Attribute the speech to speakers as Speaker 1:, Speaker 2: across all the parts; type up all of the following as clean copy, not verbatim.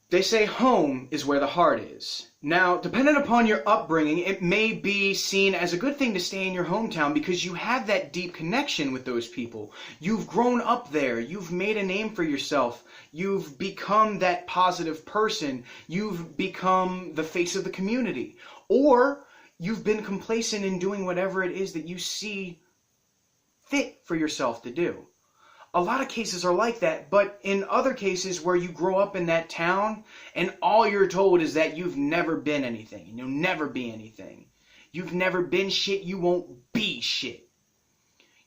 Speaker 1: They say home is where the heart is. Now, dependent upon your upbringing, it may be seen as a good thing to stay in your hometown because you have that deep connection with those people. You've grown up there. You've made a name for yourself. You've become that positive person. You've become the face of the community. Or you've been complacent in doing whatever it is that you see fit for yourself to do. A lot of cases are like that, but in other cases where you grow up in that town and all you're told is that you've never been anything and you'll never be anything. You've never been shit, you won't be shit.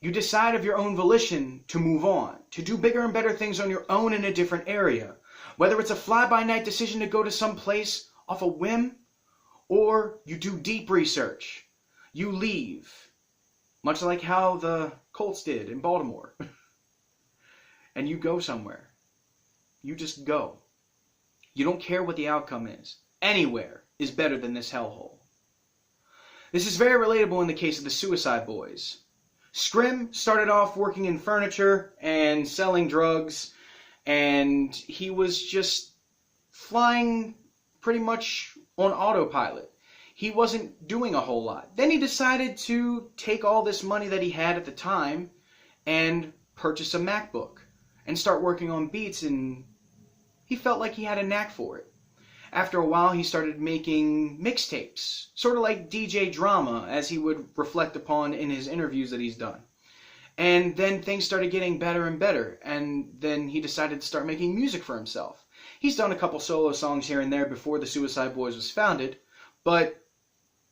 Speaker 1: You decide of your own volition to move on, to do bigger and better things on your own in a different area. Whether it's a fly-by-night decision to go to some place off a whim, or you do deep research. You leave, much like how the Colts did in Baltimore. And you go somewhere. You just go. You don't care what the outcome is. Anywhere is better than this hellhole. This is very relatable in the case of the Suicideboys. Scrim started off working in furniture and selling drugs, and he was just flying pretty much on autopilot. He wasn't doing a whole lot. Then he decided to take all this money that he had at the time and purchase a MacBook and start working on beats, and he felt like he had a knack for it. After a while, he started making mixtapes, sort of like DJ Drama, as he would reflect upon in his interviews that he's done. And then things started getting better and better, and then he decided to start making music for himself. He's done a couple solo songs here and there before the Suicideboys was founded, but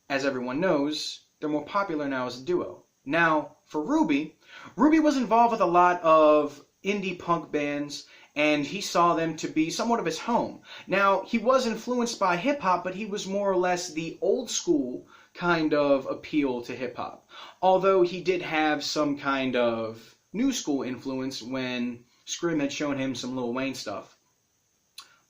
Speaker 1: as everyone knows, they're more popular now as a duo. Now, for Ruby was involved with a lot of indie punk bands, and he saw them to be somewhat of his home. Now, he was influenced by hip-hop, but he was more or less the old school kind of appeal to hip-hop. Although he did have some kind of new school influence when Scrim had shown him some Lil Wayne stuff.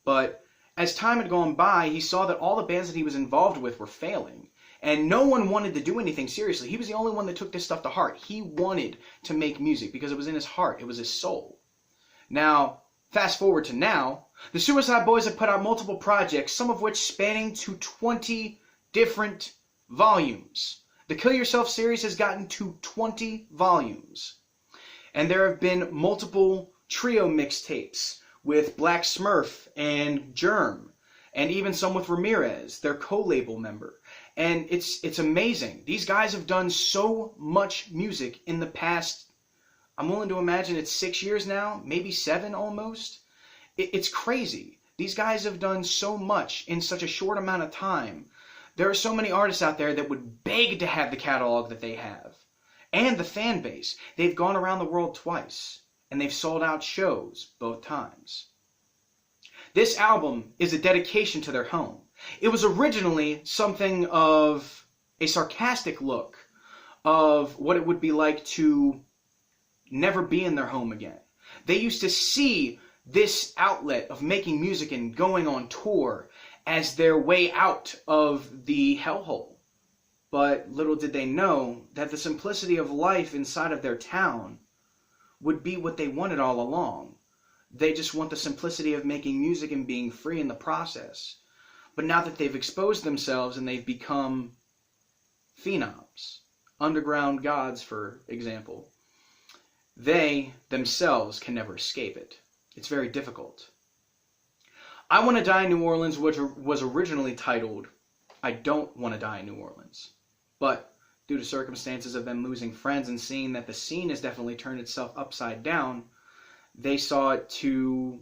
Speaker 1: But as time had gone by, he saw that all the bands that he was involved with were failing. And no one wanted to do anything seriously. He was the only one that took this stuff to heart. He wanted to make music because it was in his heart. It was his soul. Now, fast forward to now, the Suicideboys have put out multiple projects, some of which spanning to 20 different volumes. The Kill Yourself series has gotten to 20 volumes. And there have been multiple trio mixtapes with Black Smurf and Germ, and even some with Ramirez, their co-label member. And it's amazing. These guys have done so much music in the past, I'm willing to imagine it's 6 years now, maybe 7 almost. It's crazy. These guys have done so much in such a short amount of time. There are so many artists out there that would beg to have the catalog that they have. And the fan base. They've gone around the world twice, and they've sold out shows both times. This album is a dedication to their home. It was originally something of a sarcastic look of what it would be like to never be in their home again. They used to see this outlet of making music and going on tour as their way out of the hellhole. But little did they know that the simplicity of life inside of their town would be what they wanted all along. They just want the simplicity of making music and being free in the process. But now that they've exposed themselves and they've become phenoms, underground gods, for example, they themselves can never escape it. It's very difficult. I Want to Die in New Orleans, which was originally titled I Don't Want to Die in New Orleans. But due to circumstances of them losing friends and seeing that the scene has definitely turned itself upside down, they saw it to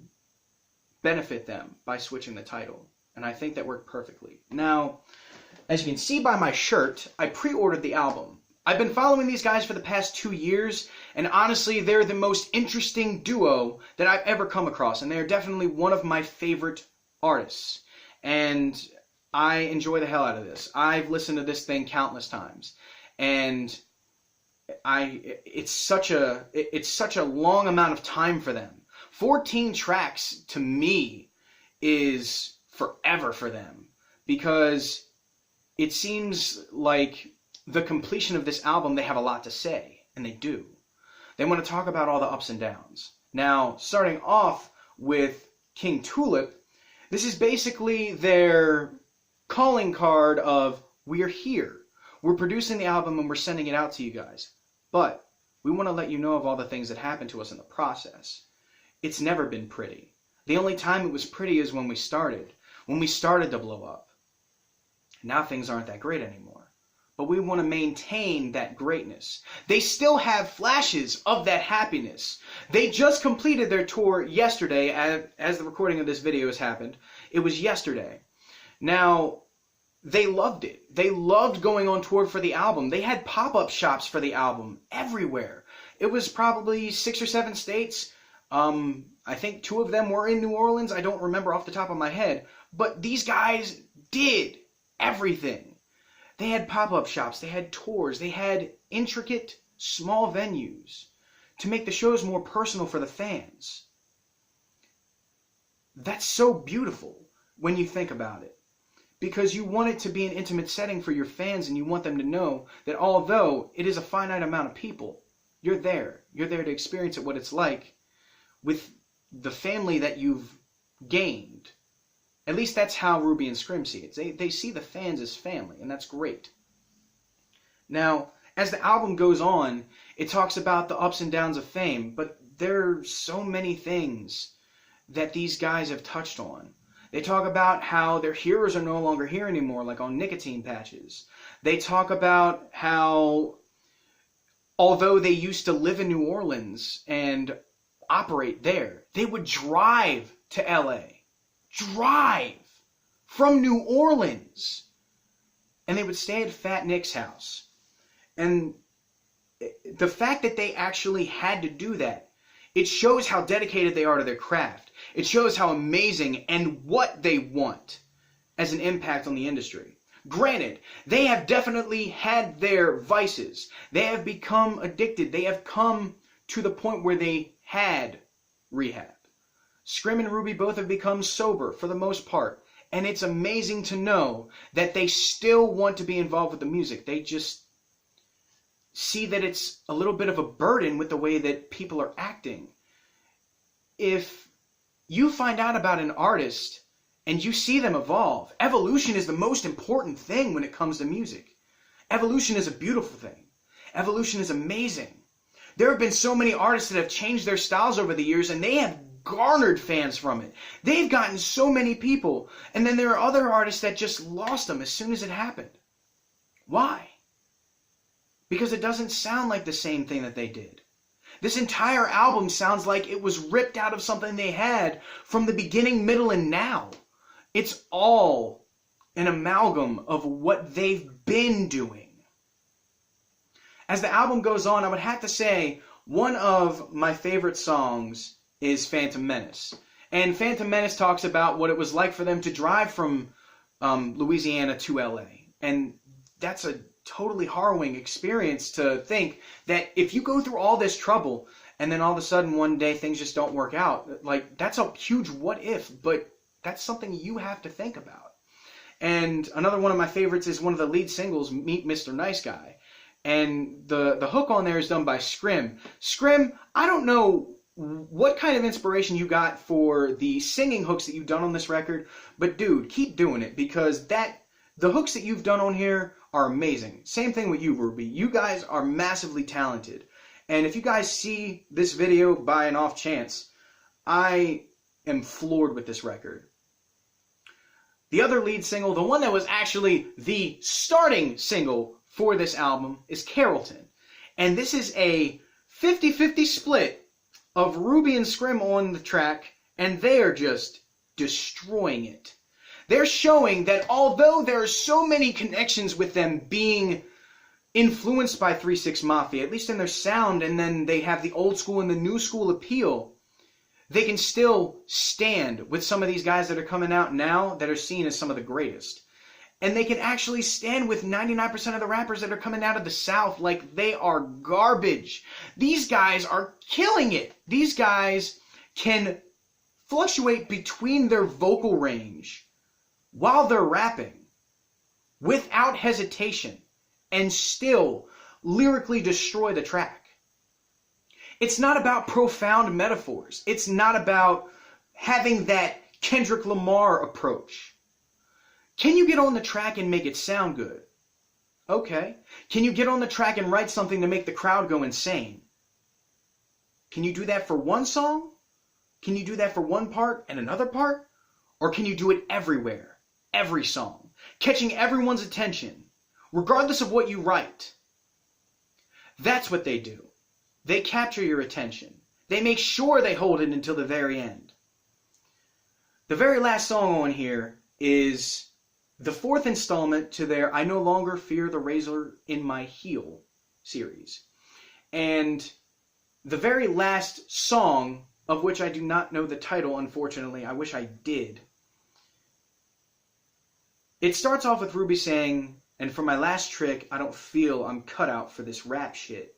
Speaker 1: benefit them by switching the title. And I think that worked perfectly. Now, as you can see by my shirt, I pre-ordered the album. I've been following these guys for the past 2 years, and honestly, they're the most interesting duo that I've ever come across, and they're definitely one of my favorite artists. And I enjoy the hell out of this. I've listened to this thing countless times, and it's such a long amount of time for them. 14 tracks to me is forever for them, because it seems like the completion of this album, they have a lot to say, and they do. They want to talk about all the ups and downs. Now, starting off with King Tulip, This is basically their calling card of, we're here. We're producing the album and we're sending it out to you guys. But we want to let you know of all the things that happened to us in the process. It's never been pretty. The only time it was pretty is when we started to blow up. Now things aren't that great anymore. But we want to maintain that greatness. They still have flashes of that happiness. They just completed their tour yesterday, as the recording of this video has happened. It was yesterday. Now, they loved it. They loved going on tour for the album. They had pop-up shops for the album everywhere. It was probably 6 or 7 states. I think 2 of them were in New Orleans. I don't remember off the top of my head. But these guys did everything. They had pop-up shops. They had tours. They had intricate, small venues to make the shows more personal for the fans. That's so beautiful when you think about it. Because you want it to be an intimate setting for your fans, and you want them to know that although it is a finite amount of people, you're there. You're there to experience it, what it's like with the family that you've gained. At least that's how Ruby and Scrim see it. They see the fans as family, and that's great. Now, as the album goes on, it talks about the ups and downs of fame, but there are so many things that these guys have touched on. They talk about how their heroes are no longer here anymore, like on nicotine patches. They talk about how, although they used to live in New Orleans and operate there, they would drive to LA. Drive from New Orleans. And they would stay at Fat Nick's house. And the fact that they actually had to do that, it shows how dedicated they are to their craft. It shows how amazing and what they want as an impact on the industry. Granted, they have definitely had their vices. They have become addicted. They have come to the point where they had rehab. Scrim and Ruby both have become sober for the most part. And it's amazing to know that they still want to be involved with the music. They just see that it's a little bit of a burden with the way that people are acting. If you find out about an artist and you see them evolve, evolution is the most important thing when it comes to music. Evolution is a beautiful thing. Evolution is amazing. There have been so many artists that have changed their styles over the years, and they have garnered fans from it. They've gotten so many people, and then there are other artists that just lost them as soon as it happened. Why? Because it doesn't sound like the same thing that they did. This entire album sounds like it was ripped out of something they had from the beginning, middle, and now. It's all an amalgam of what they've been doing. As the album goes on, I would have to say one of my favorite songs is Phantom Menace. And Phantom Menace talks about what it was like for them to drive from Louisiana to LA. And that's a totally harrowing experience to think that if you go through all this trouble and then all of a sudden one day things just don't work out, like, that's a huge what if, but that's something you have to think about. And another one of my favorites is one of the lead singles, Meet Mr. Nice Guy. And the hook on there is done by Scrim. Scrim, I don't know what kind of inspiration you got for the singing hooks that you've done on this record, but dude, keep doing it, because the hooks that you've done on here are amazing. Same thing with you, Ruby. You guys are massively talented. And if you guys see this video by an off chance, I am floored with this record. The other lead single, the one that was actually the starting single for this album, is Carrollton. And this is a 50-50 split of Ruby and Scrim on the track, and they are just destroying it. They're showing that although there are so many connections with them being influenced by 3 6 Mafia, at least in their sound, and then they have the old school and the new school appeal, they can still stand with some of these guys that are coming out now that are seen as some of the greatest. And they can actually stand with 99% of the rappers that are coming out of the South like they are garbage. These guys are killing it. These guys can fluctuate between their vocal range while they're rapping without hesitation and still lyrically destroy the track. It's not about profound metaphors. It's not about having that Kendrick Lamar approach. Can you get on the track and make it sound good? Okay. Can you get on the track and write something to make the crowd go insane? Can you do that for one song? Can you do that for one part and another part? Or can you do it everywhere, every song, catching everyone's attention, regardless of what you write? That's what they do. They capture your attention. They make sure they hold it until the very end. The very last song on here is the fourth installment to their I No Longer Fear the Razor in My Heel series. And the very last song, of which I do not know the title, unfortunately, I wish I did. It starts off with Ruby saying, and for my last trick, I don't feel I'm cut out for this rap shit.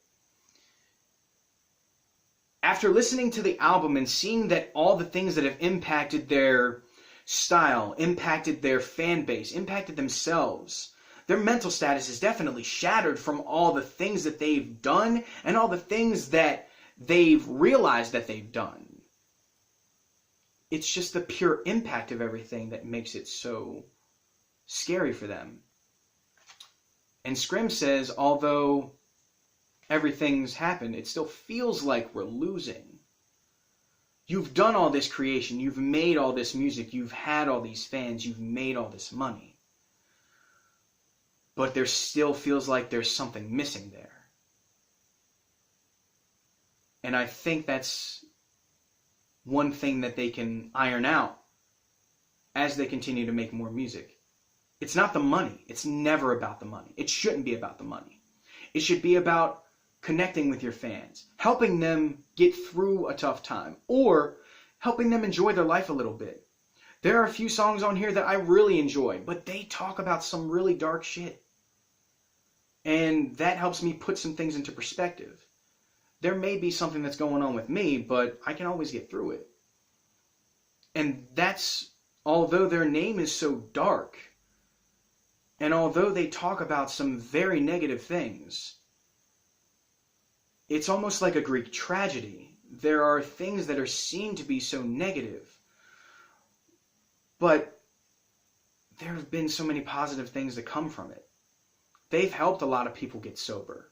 Speaker 1: After listening to the album and seeing that all the things that have impacted their style, impacted their fan base, impacted themselves, their mental status is definitely shattered from all the things that they've done and all the things that they've realized that they've done. It's just the pure impact of everything that makes it so scary for them. And Scrim says, although everything's happened, it still feels like we're losing. You've done all this creation, you've made all this music, you've had all these fans, you've made all this money. But there still feels like there's something missing there. And I think that's one thing that they can iron out as they continue to make more music. It's not the money. It's never about the money. It shouldn't be about the money. It should be about connecting with your fans, helping them get through a tough time, or helping them enjoy their life a little bit. There are a few songs on here that I really enjoy, but they talk about some really dark shit. And that helps me put some things into perspective. There may be something that's going on with me, but I can always get through it. And that's, although their name is so dark, and although they talk about some very negative things, it's almost like a Greek tragedy. There are things that are seen to be so negative, but there have been so many positive things that come from it. They've helped a lot of people get sober.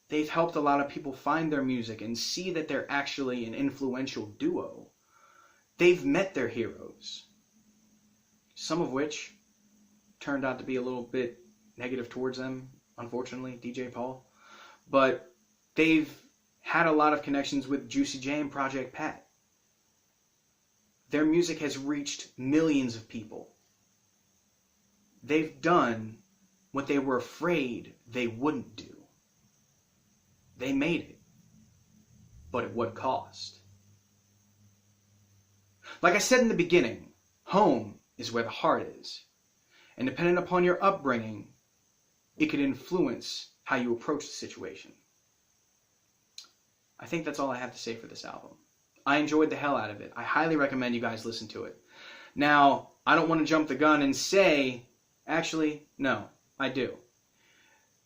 Speaker 1: They've helped a lot of people find their music and see that they're actually an influential duo. They've met their heroes, some of which turned out to be a little bit negative towards them, unfortunately, DJ Paul. But they've had a lot of connections with Juicy J and Project Pat. Their music has reached millions of people. They've done what they were afraid they wouldn't do. They made it, but at what cost? Like I said in the beginning, home is where the heart is. And depending upon your upbringing, it could influence how you approach the situation. I think that's all I have to say for this album. I enjoyed the hell out of it. I highly recommend you guys listen to it. Now, I don't want to jump the gun and say, actually, no, I do.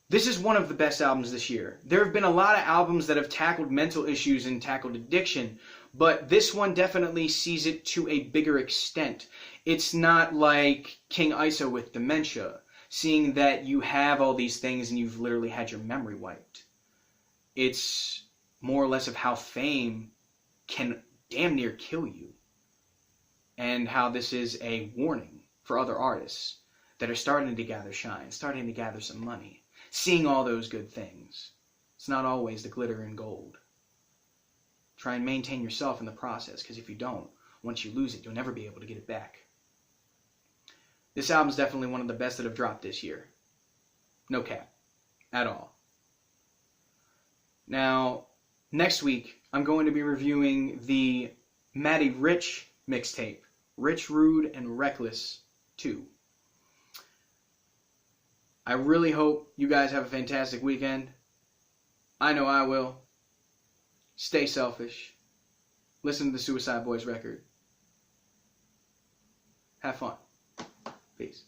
Speaker 1: This is one of the best albums this year. There have been a lot of albums that have tackled mental issues and tackled addiction, but this one definitely sees it to a bigger extent. It's not like King Iso with dementia, seeing that you have all these things and you've literally had your memory wiped. It's more or less of how fame can damn near kill you, and how this is a warning for other artists that are starting to gather shine, starting to gather some money, seeing all those good things. It's not always the glitter and gold. Try and maintain yourself in the process, because if you don't, once you lose it, you'll never be able to get it back. This album's definitely one of the best that have dropped this year. No cap. At all. Now, next week, I'm going to be reviewing the Matty Rich mixtape, Rich, Rude, and Reckless 2. I really hope you guys have a fantastic weekend. I know I will. Stay selfish. Listen to the Suicideboys record. Have fun. Peace.